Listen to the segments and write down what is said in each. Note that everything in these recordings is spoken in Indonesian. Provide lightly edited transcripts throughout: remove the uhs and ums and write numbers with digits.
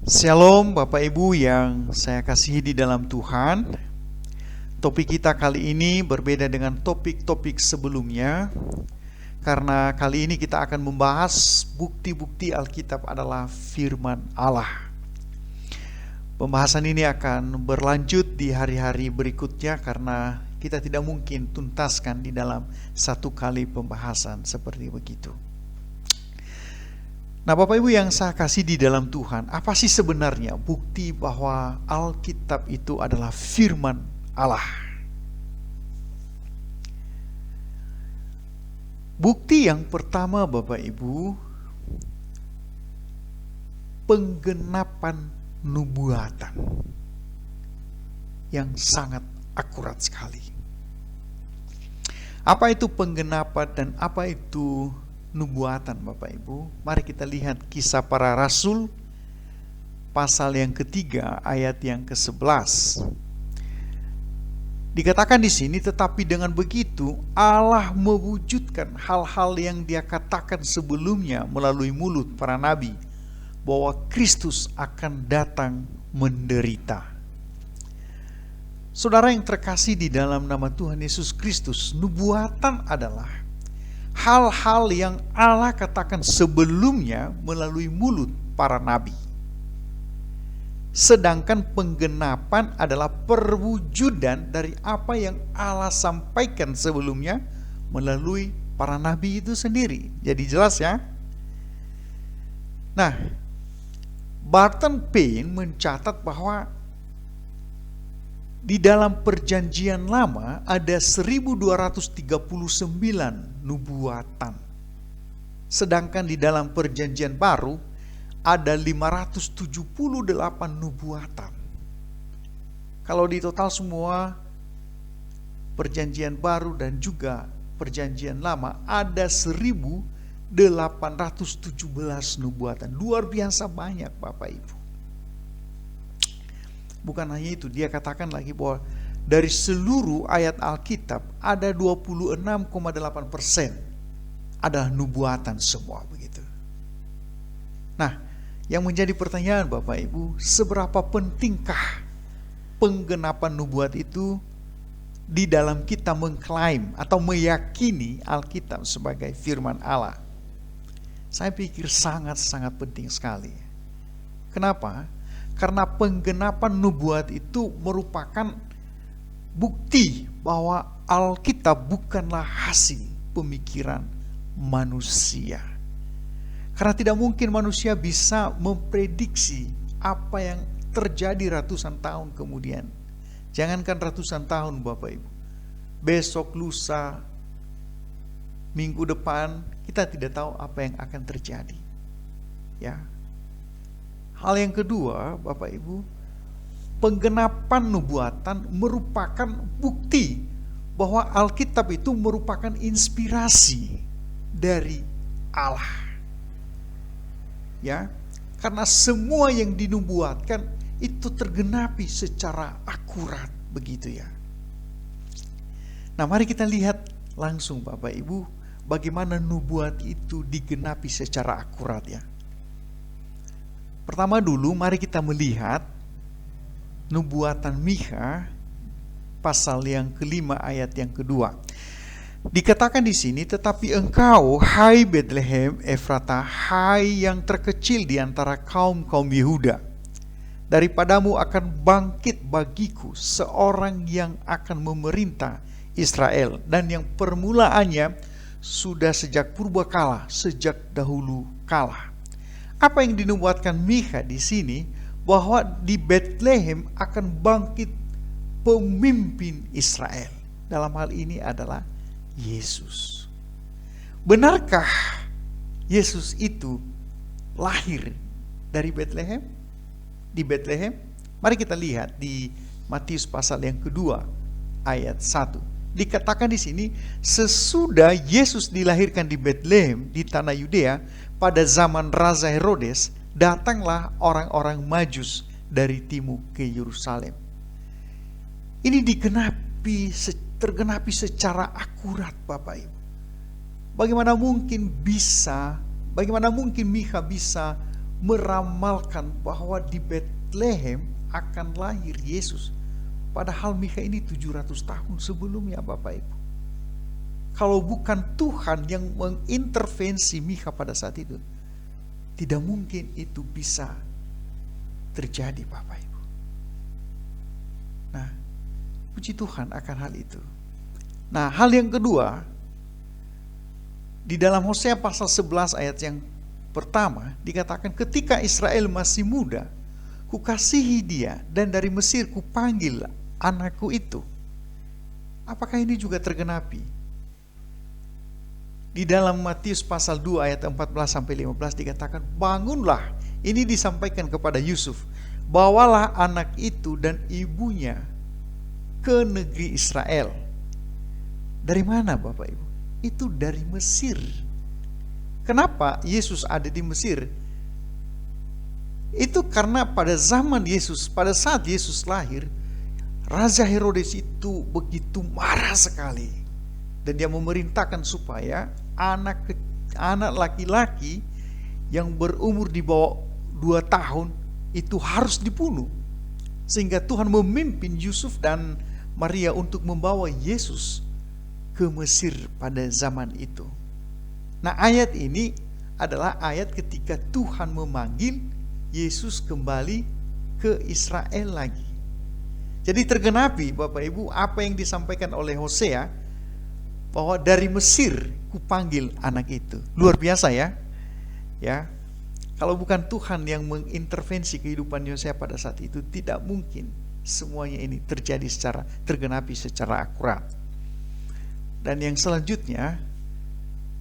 Shalom Bapak Ibu yang saya kasihi di dalam Tuhan. Topik kita kali ini berbeda dengan topik-topik sebelumnya, karena kali ini kita akan membahas bukti-bukti Alkitab adalah firman Allah. Pembahasan ini akan berlanjut di hari-hari berikutnya karena kita tidak mungkin tuntaskan di dalam satu kali pembahasan seperti begitu. Nah, Bapak Ibu yang saya kasih di dalam Tuhan, apa sih sebenarnya bukti bahwa Alkitab itu adalah firman Allah? Bukti yang pertama, Bapak Ibu, penggenapan nubuatan yang sangat akurat sekali. Apa itu penggenapan dan apa itu nubuatan, Bapak Ibu? Mari kita lihat Kisah Para Rasul pasal yang ketiga ayat yang ke-11. Dikatakan di sini, tetapi dengan begitu Allah mewujudkan hal-hal yang Dia katakan sebelumnya melalui mulut para nabi, bahwa Kristus akan datang menderita. Saudara yang terkasih di dalam nama Tuhan Yesus Kristus, nubuatan adalah hal-hal yang Allah katakan sebelumnya melalui mulut para nabi. Sedangkan penggenapan adalah perwujudan dari apa yang Allah sampaikan sebelumnya melalui para nabi itu sendiri. Jadi jelas ya. Nah, Barton Payne mencatat bahwa di dalam perjanjian lama ada 1239 nubuatan. Sedangkan di dalam perjanjian baru ada 578 nubuatan. Kalau di total semua perjanjian baru dan juga perjanjian lama ada 1817 nubuatan. Luar biasa banyak, Bapak Ibu. Bukan hanya itu, dia katakan lagi bahwa dari seluruh ayat Alkitab ada 26,8% adalah nubuatan semua begitu. Nah, yang menjadi pertanyaan Bapak Ibu, seberapa pentingkah penggenapan nubuat itu di dalam kita mengklaim atau meyakini Alkitab sebagai firman Allah? Saya pikir sangat-sangat penting sekali. Kenapa? Karena penggenapan nubuat itu merupakan bukti bahwa Alkitab bukanlah hasil pemikiran manusia. Karena tidak mungkin manusia bisa memprediksi apa yang terjadi ratusan tahun kemudian. Jangankan ratusan tahun, Bapak Ibu. Besok, lusa, minggu depan, kita tidak tahu apa yang akan terjadi. Ya. Hal yang kedua, Bapak Ibu, penggenapan nubuatan merupakan bukti bahwa Alkitab itu merupakan inspirasi dari Allah. Ya, karena semua yang dinubuatkan itu tergenapi secara akurat, begitu ya. Nah, mari kita lihat langsung Bapak Ibu, bagaimana nubuat itu digenapi secara akurat ya. Pertama dulu, mari kita melihat nubuatan Mikha pasal yang kelima ayat yang kedua. Dikatakan di sini, tetapi engkau, hai Bethlehem Efratah, hai yang terkecil di antara kaum-kaum Yehuda, daripadamu akan bangkit bagiku seorang yang akan memerintah Israel, dan yang permulaannya sudah sejak purbakala, sejak dahulu kala. Apa yang dinubuatkan Mikha di sini, bahwa di Bethlehem akan bangkit pemimpin Israel. Dalam hal ini adalah Yesus. Benarkah Yesus itu lahir dari Bethlehem? Di Bethlehem? Mari kita lihat di Matius pasal yang kedua ayat 1. Dikatakan di sini, sesudah Yesus dilahirkan di Bethlehem di tanah Yudea pada zaman Raja Herodes, datanglah orang-orang Majus dari timur ke Yerusalem. Ini tergenapi secara akurat, Bapak Ibu. Bagaimana mungkin Mikha bisa meramalkan bahwa di Bethlehem akan lahir Yesus. Padahal Mikha ini 700 tahun sebelumnya, Bapak Ibu. Kalau bukan Tuhan yang mengintervensi Mikha pada saat itu, tidak mungkin itu bisa terjadi, Bapak Ibu. Nah, puji Tuhan akan hal itu. Nah, hal yang kedua, di dalam Hosea pasal 11 ayat yang pertama dikatakan, ketika Israel masih muda, kukasihi dia, dan dari Mesir kupanggil anakku itu. Apakah ini juga tergenapi? Di dalam Matius pasal 2 ayat 14-15 dikatakan, bangunlah, ini disampaikan kepada Yusuf, bawalah anak itu dan ibunya ke negeri Israel. Dari mana, Bapak Ibu? Itu dari Mesir. Kenapa Yesus ada di Mesir? Itu karena pada zaman Yesus, pada saat Yesus lahir, Raja Herodes itu begitu marah sekali, dan dia memerintahkan supaya anak laki-laki yang berumur di bawah 2 tahun itu harus dibunuh. Sehingga Tuhan memimpin Yusuf dan Maria untuk membawa Yesus ke Mesir pada zaman itu. Nah, ayat ini adalah ayat ketika Tuhan memanggil Yesus kembali ke Israel lagi. Jadi tergenapi, Bapak Ibu, apa yang disampaikan oleh Hosea, bahwa dari Mesir kupanggil anak itu. Luar biasa ya. Ya. Kalau bukan Tuhan yang mengintervensi kehidupan Hosea pada saat itu, tidak mungkin semuanya ini terjadi secara tergenapi secara akurat. Dan yang selanjutnya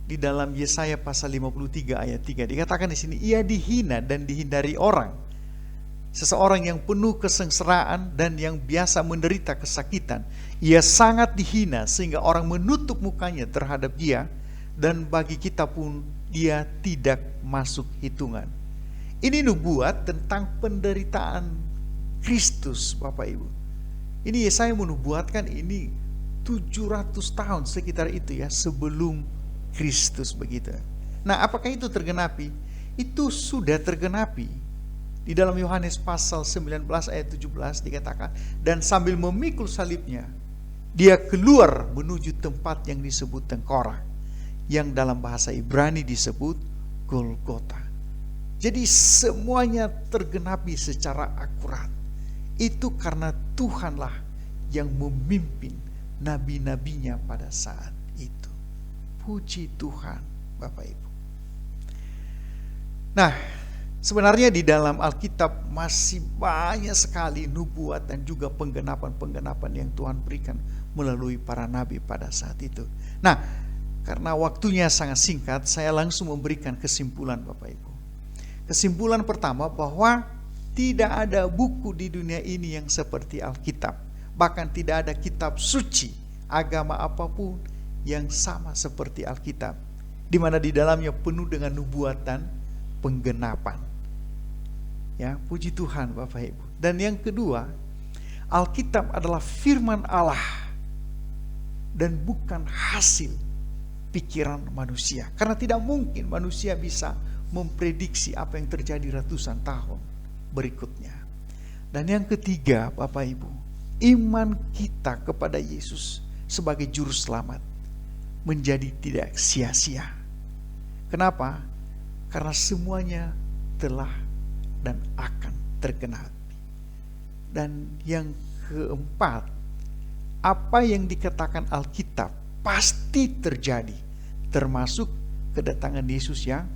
di dalam Yesaya pasal 53 ayat 3 dikatakan di sini, ia dihina dan dihindari orang. Seseorang yang penuh kesengsaraan dan yang biasa menderita kesakitan. Ia sangat dihina sehingga orang menutup mukanya terhadap dia, dan bagi kita pun dia tidak masuk hitungan. Ini nubuat tentang penderitaan Kristus, Bapak Ibu. Ini Yesaya menubuatkan ini 700 tahun sekitar itu ya, sebelum Kristus begitu. Nah, apakah itu tergenapi? Itu sudah tergenapi. Di dalam Yohanes pasal 19 ayat 17 dikatakan, dan sambil memikul salibnya, dia keluar menuju tempat yang disebut tengkorak, yang dalam bahasa Ibrani disebut Golgota. Jadi semuanya tergenapi secara akurat. Itu karena Tuhanlah yang memimpin nabi-nabinya pada saat itu. Puji Tuhan, Bapak Ibu. Nah, sebenarnya di dalam Alkitab masih banyak sekali nubuat dan juga penggenapan-penggenapan yang Tuhan berikan melalui para nabi pada saat itu. Nah, karena waktunya sangat singkat, saya langsung memberikan kesimpulan, Bapak Ibu. Kesimpulan pertama, bahwa tidak ada buku di dunia ini yang seperti Alkitab. Bahkan tidak ada kitab suci agama apapun yang sama seperti Alkitab, di mana di dalamnya penuh dengan nubuatan penggenapan. Ya, puji Tuhan, Bapak Ibu. Dan yang kedua, Alkitab adalah firman Allah dan bukan hasil pikiran manusia. Karena tidak mungkin manusia bisa memprediksi apa yang terjadi ratusan tahun berikutnya. Dan yang ketiga, Bapak Ibu, iman kita kepada Yesus sebagai juru selamat menjadi tidak sia-sia. Kenapa? Karena semuanya telah dan akan tergenapi. Dan yang keempat, apa yang dikatakan Alkitab pasti terjadi, termasuk kedatangan Yesus yang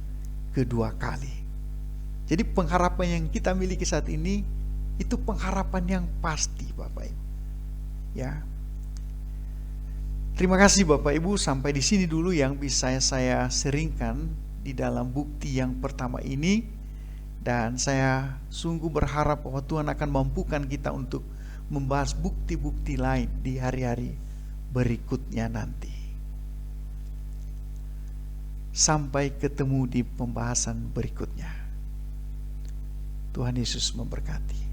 kedua kali. Jadi pengharapan yang kita miliki saat ini itu pengharapan yang pasti, Bapak Ibu. Ya. Terima kasih Bapak Ibu, sampai di sini dulu yang bisa saya seringkan di dalam bukti yang pertama ini, dan saya sungguh berharap bahwa Tuhan akan mampukan kita untuk membahas bukti-bukti lain di hari-hari berikutnya nanti. Sampai ketemu di pembahasan berikutnya. Tuhan Yesus memberkati.